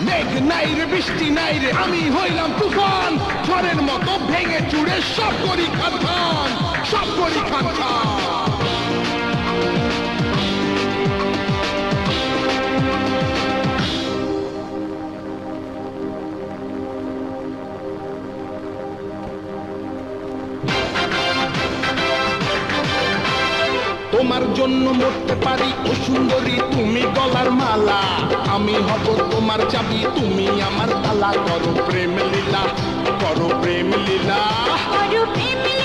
মেঘ নাই রে বৃষ্টি নাই রে আমি হইলাম তুফান ঝড়ের মতো ভেঙে চুড়ে সব করি খান খান সব করি খান খান তোমার জন্য মরতে পারি ও সুন্দরী তুমি গলার মালা আমি হব তোমার চাবি তুমি আমার তালা করো প্রেম লীলা করো প্রেম লীলা করো প্রেম